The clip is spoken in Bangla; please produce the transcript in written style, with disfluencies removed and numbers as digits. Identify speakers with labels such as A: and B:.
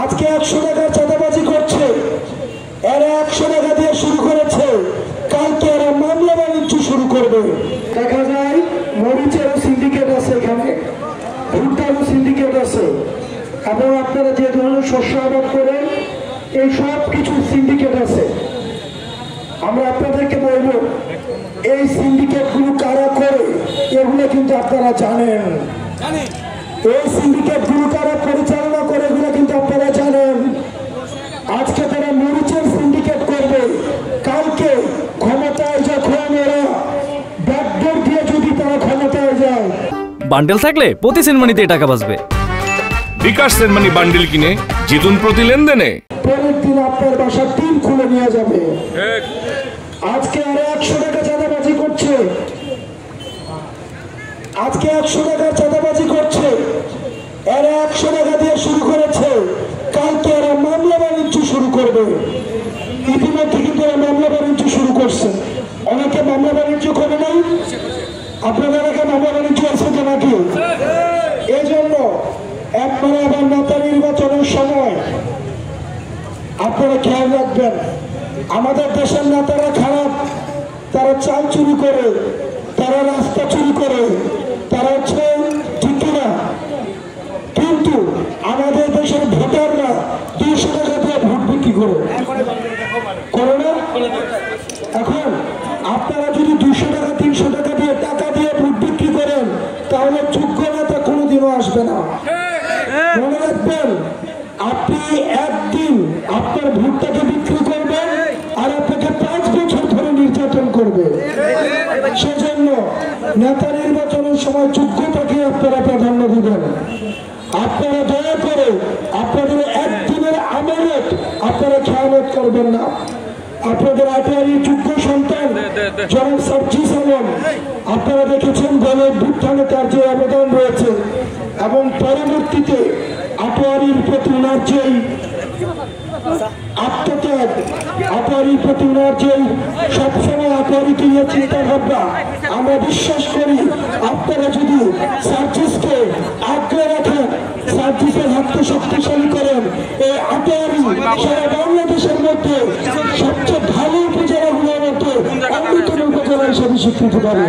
A: আজকে 100 টাকার চাঁদাবাজি করছে, এরা 100 টাকা দিয়ে শুরু করেছে, কালকে এরা মামলা বাণিজ্য শুরু করবে। দেখা যায় মরিচেরও সিন্ডিকেট আছে, এখানে ভুট্টারও সিন্ডিকেট আছে, এবং আপনারা যে ধরনের শস্য আবাদ করেন এই সব কিছু সিন্ডিকেট আছে। আমরা আপনাদেরকে বলবো এই সিন্ডিকেট গুলো কারা করে এগুলো কিন্তু আপনারা জানেন, এই সিন্ডিকেট গুলো কারা পরিচালনা করে এগুলো কিন্তু আপনারা জানেন। আজকে তারা মরিচের সিন্ডিকেট করবে, কালকে ক্ষমতায় যখন এরা ব্যাকডোর দিয়ে যদি তারা ক্ষমতায় যায়,
B: বান্ডেল থাকলে প্রতি সেনমানিতে টাকা বাঁচবে।
C: বিকাশ সেনমানি বান্ডেল কিনে জিতুন প্রতি লেনদেনে।
A: পরের দিন আপনার বাসার টিম খুলে নিয়ে যাবে। আজকে আরো 100 টাকা চাঁদাবাজি করছে, আজকে 100 টাকার চাঁদাবাজি করছে, এরা 100 টাকা দিয়ে শুরু করেছে, কালকে এরা মামলা বাণিজ্য শুরু করবে। ইতিমধ্যে কিন্তু এরা মামলা বাণিজ্য শুরু করছে, অনেকে মামলা বাণিজ্য করে নাই। আপনাদের এলাকায় মামলা বাণিজ্য আছে তো নাকি? এই জন্য একবারে আবার নেতা নির্বাচনের সময় আপনারা খেয়াল রাখবেন, আমাদের দেশের নেতারা খারাপ, তারা চাল চুরি করে, তারা রাস্তা চুরি করে, তারা হচ্ছে ঠিক কিনা, কিন্তু আমাদের দেশের ভোটাররা 200 টাকা দিয়ে ভোট বিক্রি করে না। এখন আপনারা যদি 200 টাকা 300 টাকা দিয়ে ভোট বিক্রি করেন তাহলে যোগ্য নেতা কোনোদিনও আসবে না। মনে রাখবেন, আপনি একদিন আপনার ভোটটাকে বিক্রি করবেন আর আপনাকে 5 বছর ধরে নির্যাতন করবে। সেজন্য নেতা নির্বাচনের সময় যোগ্যতাকে আপনারা প্রাধান্য দিবেন। আপনারা দয়া করে আপনাদের একদিনের আমানত আপনারা খেয়ালত করবেন না। আপনাদের আটারি যোগ্য সন্তান জনাব সার্জিস আলম, আপনারা দেখেছেন গণঅভ্যুত্থানে তার যে অবদান রয়েছে, এবং পরবর্তীতে আটোয়ারির প্রতি ওনার যেই আত্মত্যাগ, আটোয়ারির প্রতি ওনার যেই সবসময় আটোয়ারিকে নিয়ে চিন্তা ভাবনা, আমরা বিশ্বাস করি আপনারা যদি সার্জিসকে আগ্রহ রাখেন, সার্জিসের হাতকে শক্তিশালী করেন, এই আটোয়ারি সারা বাংলাদেশের মধ্যে সবচেয়ে ভালো উপজেলাগুলোর মধ্যে অন্যতম উপজেলা হিসেবে স্বীকৃতি পাবে।